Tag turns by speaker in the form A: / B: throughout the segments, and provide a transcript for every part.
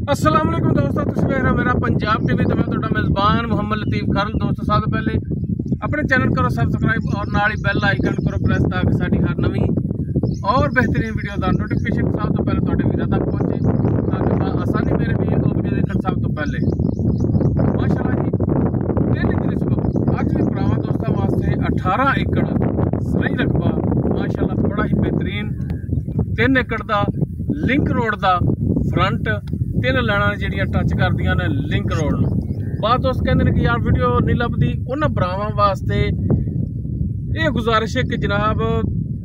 A: अस्सलाम वालेकुम दोस्तों, तुसीं वेख रहे हो मेरा पंजाब टीवी ते मैं तुहाडा मेज़बान मुहम्मद लतीफ़ खान। दोस्तों सब तो पहले अपने चैनल करो सबसक्राइब और नाल ही बैल आइकन करो प्रेस ताकि साडी हर नवीं और बेहतरीन वीडियो का नोटिफिकेशन सब तो पहले तुहाडे वीरां तक पहुंचे ताकि आसानी मेरे वीर को वीडियो देखण सब तो पहले। माशाअल्लाह जी, डेली की निस्बत अज भी भरावां दोस्तों वास्ते 18 एकड़ सही रकबा माशाअल्लाह बड़ा ही बेहतरीन 3 एकड़ का लिंक रोड का फ्रंट 3 लाइना जिहड़ियां टच करदियां ने लिंक रोड नूं। बाद दोस्त कहते हैं कि यार वीडियो नहीं लभदी, उन्हां भरावां वास्ते ये गुजारिश है कि जनाब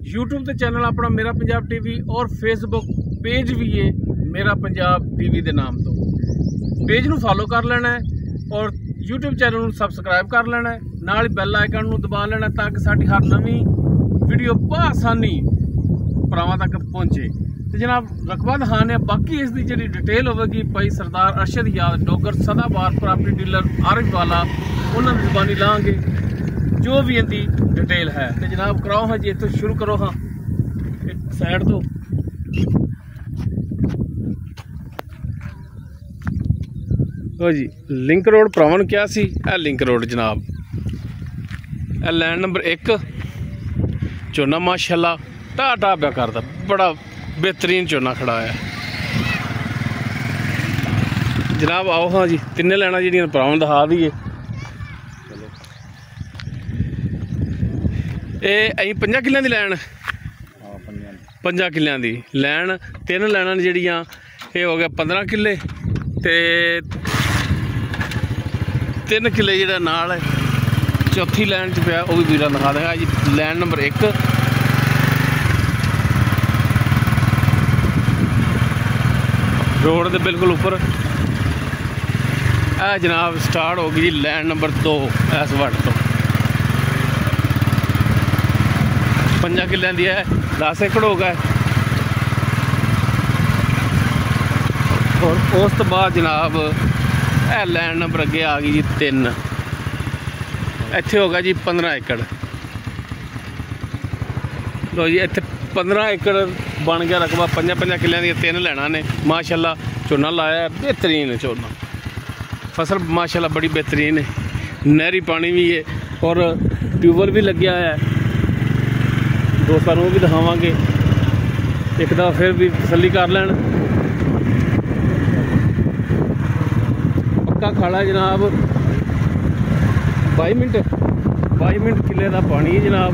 A: यूट्यूब ते चैनल अपना मेरा पंजाब टीवी और फेसबुक पेज भी है मेरा पंजाब टीवी के नाम तो पेज नूं फॉलो कर लेना है और यूट्यूब चैनल नूं सबसक्राइब कर लेना है, नाल ही बैल आइकन नूं दबा लेना ताकि साडी हर नवीं वीडियो बआसानी भरावां तक पहुंचे। तो जनाब रकबा दिखाने बाकी इसकी जी डिटेल होगी भाई सरदार अरशद याद डोगर सदाबार प्रॉपर्टी डीलर आरिफ वाला उन्होंने जुबानी लाँगे जो भी इनकी डिटेल है। तो जनाब कराओ हाँ जी, इतों शुरू करो हाँ एक साइड तो लो जी। लिंक रोड भरावां क्या सी, लिंक रोड जनाब लैंड नंबर 1 झोना माशाअल्लाह ढा ढा पिया करदा, बड़ा बेहतरीन झोना खड़ा है जनाब। आओ हाँ जी, 3 लाइना जी भरावां दिखा दीए। ये 5 किल्लियां दी लैन, 5 किल्लियां दी लैन 3 लाइना जिहड़ियां ये हो गया 15 किल्ले ते 3 किल्ले जिहड़ा नाल चौथी लैन च पिया वो भी वीरां दिखा देगा जी। लैन नंबर 1 रोड के बिल्कुल उपर जनाब स्टार्ट हो गई जी लैन नंबर 2 इस वट तो 5 किल्लियां दी है, 10 एकड़ हो गए। और उस तो बाद जनाब लैन नंबर अगे आ गई जी 3, इत्थे हो गया जी 15 एकड़। लो जी इत्थे 15 एकड़ बन गया रकबा, 5 किल्लियां दी 3 लैना ने माशाअल्लाह झोना लाया बेहतरीन है झोना, फसल माशाअल्लाह बड़ी बेहतरीन है, नहरी पानी भी है और ट्यूबवेल भी लग्या है। दोस्तों को भी दिखावांगे एक दफ़ा फिर भी तसल्ली कर लैन। पक्का खाड़ा जनाब 22 मिनट किले का पानी है जनाब।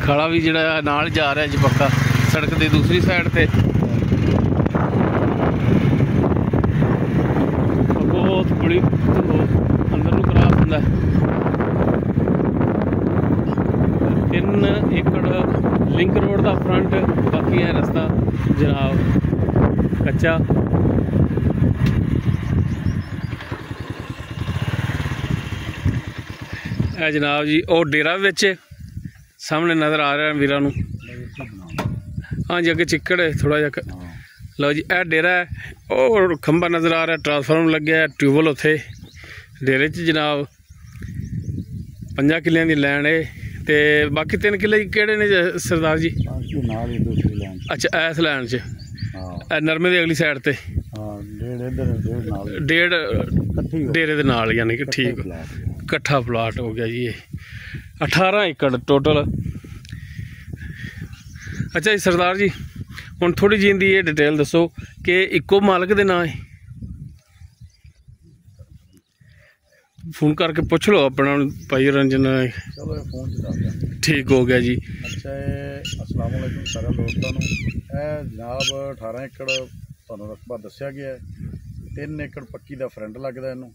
A: खाड़ा भी जिहड़ा नाल जा रहा है जी पक्का सड़क की दूसरी साइड से। बहुत बड़ी अंदर नूं क्रॉस हुंदा है। 3 एकड़ लिंक रोड का फ्रंट, बाकी है रास्ता जनाब कच्चा। है जनाब जी और डेरा विच सामने नज़र आ रहा है वीरां नूं। हाँ जी अगे चिक्कड़ है थोड़ा जिहा। लो जी यह डेरा है और खंबा नज़र आ रहा है, ट्रांसफार्मर लग्या है, ट्यूबवेल उत्थे डेरे च जनाब। 5 किल्लियां दी लैन है ते बाकी 3 किल्ले किहड़े ने सरदार जी? अच्छा इस लैन च नरमे की अगली साइड ते 1.5 डेरे दे नाल यानी कि ठीक कट्ठा प्लाट हो गया जी। ये 18 एकड़ टोटल। अच्छा जी सरदार जी हुण थोड़ी जी इनकी ये डिटेल दसो कि इक्को मालक दे नाम है? फोन करके पूछ लो अपना भाई रंजन। ठीक हो गया जी।
B: अच्छा अस्सलाम वालेकुम सारे दोस्तों जनाब 18 एकड़ तुहानूं रकबा दस्सिया गया है। 3 एकड़ पक्की का फ्रंट लगता इनू,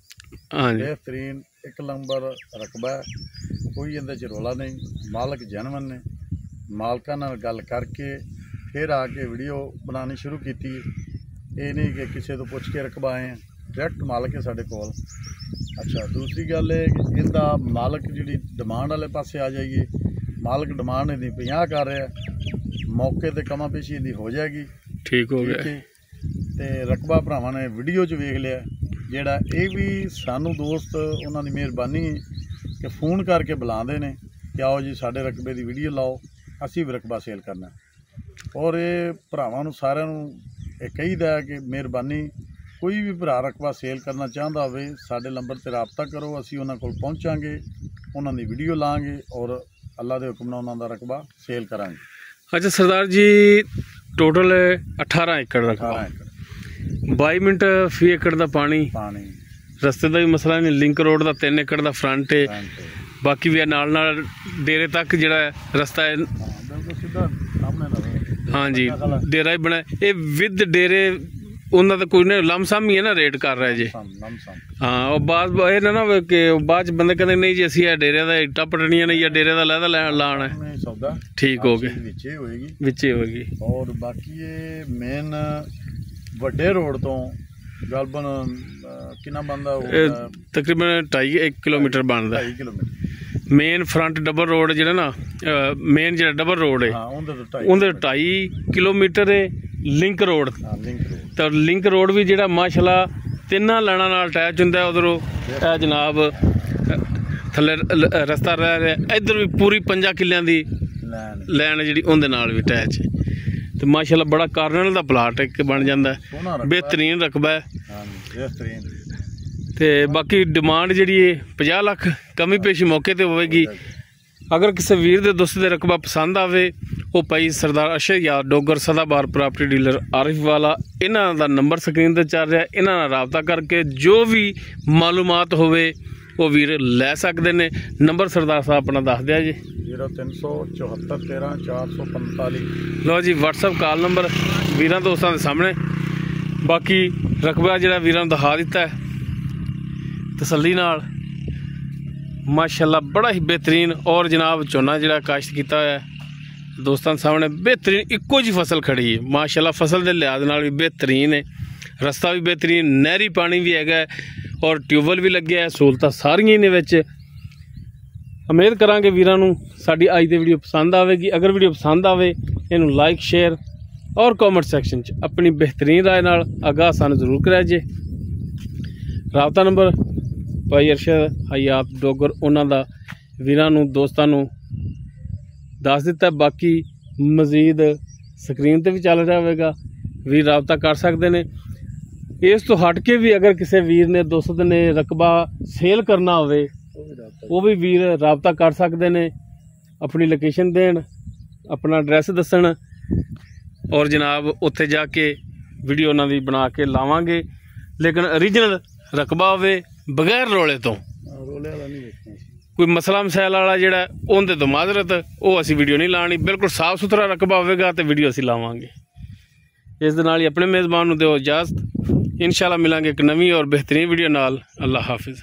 B: बेहतरीन 1 नंबर रकबा है, कोई इहदे च रौला नहीं, मालक जेनवन ने। मालकां नाल गल करके फिर आके वीडियो बनानी शुरू की। ये नहीं कि किसी तो पुछ के रकबा आए हैं, डायरैक्ट मालक है साढ़े कोल। अच्छा दूसरी गल है कि इनका मालक जी डिमांड वाले पासे आ जाइए, मालक डिमांड इहदी 50 कर रहा है, मौके पर कमा पेशी इहदी हो जाएगी। ठीक हो गया। तो रकबा भरावां ने वीडियो च वेख लिया जिहड़ा ये भी सानू दोस्त उन्होंने मेहरबानी कि फोन करके बुलाते हैं कि आओ जी साढ़े रकबे की वीडियो लाओ। ਅਸੀਂ ਵੀ ਰਕਬਾ ਸੇਲ ਕਰਨਾ। ਔਰ ਇਹ ਭਰਾਵਾਂ ਨੂੰ ਸਾਰਿਆਂ ਨੂੰ ਇਹ ਕਹੀਦਾ ਹੈ ਕਿ ਮਿਹਰਬਾਨੀ ਕੋਈ ਵੀ ਭਰਾ ਰਕਬਾ ਸੇਲ ਕਰਨਾ ਚਾਹੁੰਦਾ ਹੋਵੇ ਸਾਡੇ ਨੰਬਰ 'ਤੇ ਰਾਬਤਾ ਕਰੋ, ਅਸੀਂ ਉਹਨਾਂ ਕੋਲ ਪਹੁੰਚਾਂਗੇ, ਉਹਨਾਂ ਦੀ ਵੀਡੀਓ ਲਾਂਗੇ ਔਰ ਅੱਲਾ ਦੇ ਹੁਕਮ ਨਾਲ ਉਹਨਾਂ ਦਾ ਰਕਬਾ ਸੇਲ ਕਰਾਂਗੇ।
A: अच्छा सरदार जी, टोटल 18 एकड़ रकबा,
B: 18 एकड़
A: 22 मिनट फी एकड़ का पानी, रस्ते का भी मसला नहीं, लिंक रोड का 3 एकड़ का फ्रंट है, बाकी भी नाल डेरे तक जो रस्ता है हाँ जी डेरा ही बना ये विद डेरे उन्होंने तो कोई नहीं लमसम ही है ना रेट कर रहा है जी। हाँ और बाद ये ना कि बाद बंदे कहते नहीं जी असी डेरे का इट्टा पटनिया ने या डेरे का लैदा लाना है, ठीक हो गया विचे होगी।
B: और बाकी ये मेन वड्डे रोड तो गलबन कितना बनता
A: तकरीबन 2.5 किलोमीटर बनता,
B: 2.5 kilometre
A: main front double road जो ना मेन जो डबल रोड है उन्हें 2.5 किलोमीटर है। लिंक रोड तो लिंक रोड भी जो माशाल्लाह 3 लाइना अटैच होंगे, उधरों जनाब थले रस्ता रह रहा, इधर भी पूरी 5 किलियां की लैन जी उनके नाल भी अटैच है। तो माशाल्लाह बड़ा कार्नर का प्लाट एक बन जाता है, बेहतरीन रकबा है। तो बाकी डिमांड जी 50 लाख कमी पेशी मौके पर होगी। अगर किसी वीर दे दोस्त दे रकबा पसंद आवे वो भाई सरदार अरशद यार डोगर सदाबार प्रॉपर्टी डीलर आरिफ वाला इन्हां दा नंबर स्क्रीन ते चल रहा, इन्हां नाल राबता करके जो भी मालूमात होवे वो वीर लै सकते ने। नंबर सरदार साहब अपना दस दिया जी
B: 0374 13 445।
A: लो जी व्हाट्सअप कॉल नंबर वीरां दोस्तां दे सामने। बाकी रकबा जिहड़ा वीरां नूं दिखा दिता है तसल्ली नाल माशाल्लाह बड़ा ही बेहतरीन। और जनाब झोना जिहड़ा काश्त किया है दोस्तों सामने बेहतरीन इक्को जी फसल खड़ी है माशाल्लाह, फसल के लिहाज नाल भी बेहतरीन है, रस्ता भी बेहतरीन, नहरी पानी भी है और ट्यूबवैल भी लगे है, सहूलतां सारियां ने विच। उम्मीद करांगे वीरां नूं साडी अज दी वीडियो पसंद आवेगी। अगर वीडियो पसंद आवे इनू लाइक शेयर और कॉमेंट सैक्शन च अपनी बेहतरीन राय नाल आगाह सानूं जरूर कराया जे। राबता नंबर भाई अरशद हयात डोगर उन्हां दा वीरां नूं दोस्तां नूं दस दिता। बाकी मजीद स्क्रीन ते भी चल रहा होगा, वीर राबता कर सकते हैं। इस तो हट के भी अगर किसी वीर ने दोस्त ने रकबा सेल करना हो वो भी वीर राबता कर सकते हैं, अपनी लोकेशन देन, अपना एड्रैस दसन और जनाब उत्थे जाके वीडियो उन्होंने बना के लावांगे, लेकिन ओरिजिनल रकबा होवे बगैर रोले तो कोई मसला मसैल वाला जिहड़ा उहदे तो माजरत वो असी वीडियो नहीं लानी, बिल्कुल साफ सुथरा रकबा होगा तो वीडियो असी लावांगे। इस दे नाल ही अपने मेज़बान नूं दिओ इजाज़त, इंशाअल्लाह मिलांगे एक नवीं और बेहतरीन वीडियो नाल। अल्लाह हाफिज़।